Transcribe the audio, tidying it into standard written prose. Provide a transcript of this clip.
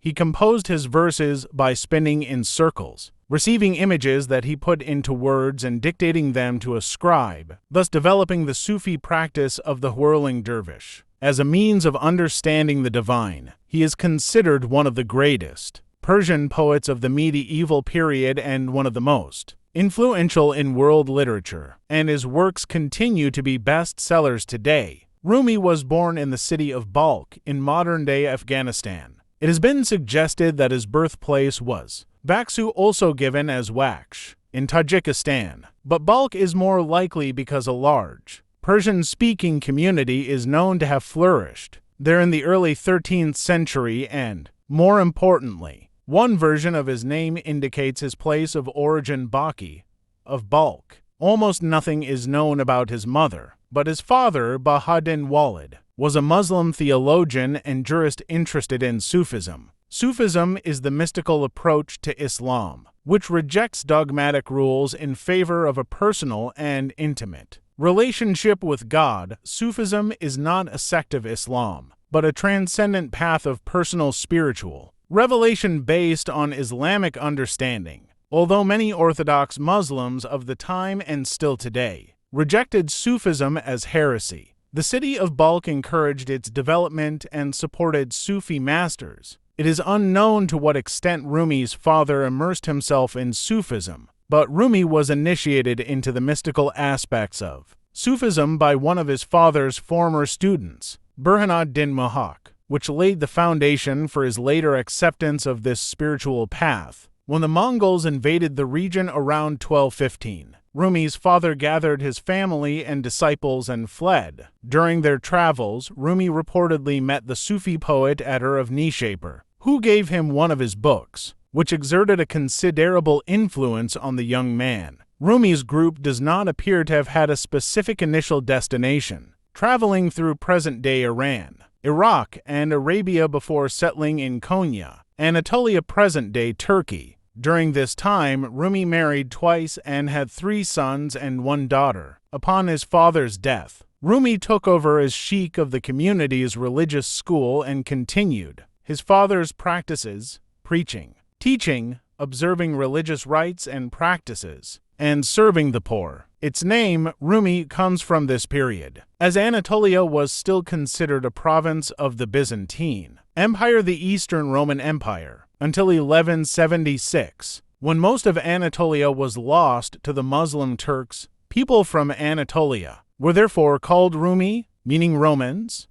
He composed his verses by spinning in circles, receiving images that he put into words and dictating them to a scribe, thus developing the Sufi practice of the whirling dervish. As a means of understanding the divine, he is considered one of the greatest Persian poets of the medieval period and one of the most influential in world literature, and his works continue to be bestsellers today. Rumi was born in the city of Balkh in modern-day Afghanistan. It has been suggested that his birthplace was Baksu, also given as Waksh, in Tajikistan, but Balkh is more likely because a large Persian-speaking community is known to have flourished there in the early 13th century and, more importantly, one version of his name indicates his place of origin, Baki, of Balkh. Almost nothing is known about his mother, but his father, Bahaddin Walid, was a Muslim theologian and jurist interested in Sufism. Sufism is the mystical approach to Islam, which rejects dogmatic rules in favor of a personal and intimate relationship with God. Sufism is not a sect of Islam, but a transcendent path of personal spiritual revelation based on Islamic understanding. Although many Orthodox Muslims of the time and still today rejected Sufism as heresy, the city of Balkh encouraged its development and supported Sufi masters. It is unknown to what extent Rumi's father immersed himself in Sufism, but Rumi was initiated into the mystical aspects of Sufism by one of his father's former students, Burhanuddin Mohak, which laid the foundation for his later acceptance of this spiritual path. When the Mongols invaded the region around 1215, Rumi's father gathered his family and disciples and fled. During their travels, Rumi reportedly met the Sufi poet Eder of Nishapur, who gave him one of his books, which exerted a considerable influence on the young man. Rumi's group does not appear to have had a specific initial destination, traveling through present-day Iran, Iraq, and Arabia before settling in Konya, Anatolia, present-day Turkey. During this time, Rumi married twice and had 3 sons and 1 daughter. Upon his father's death, Rumi took over as sheikh of the community's religious school and continued his father's practices, preaching, teaching, observing religious rites and practices, and serving the poor. Its name, Rumi, comes from this period, as Anatolia was still considered a province of the Byzantine Empire, the Eastern Roman Empire, until 1176, when most of Anatolia was lost to the Muslim Turks. People from Anatolia were therefore called Rumi, meaning Romans.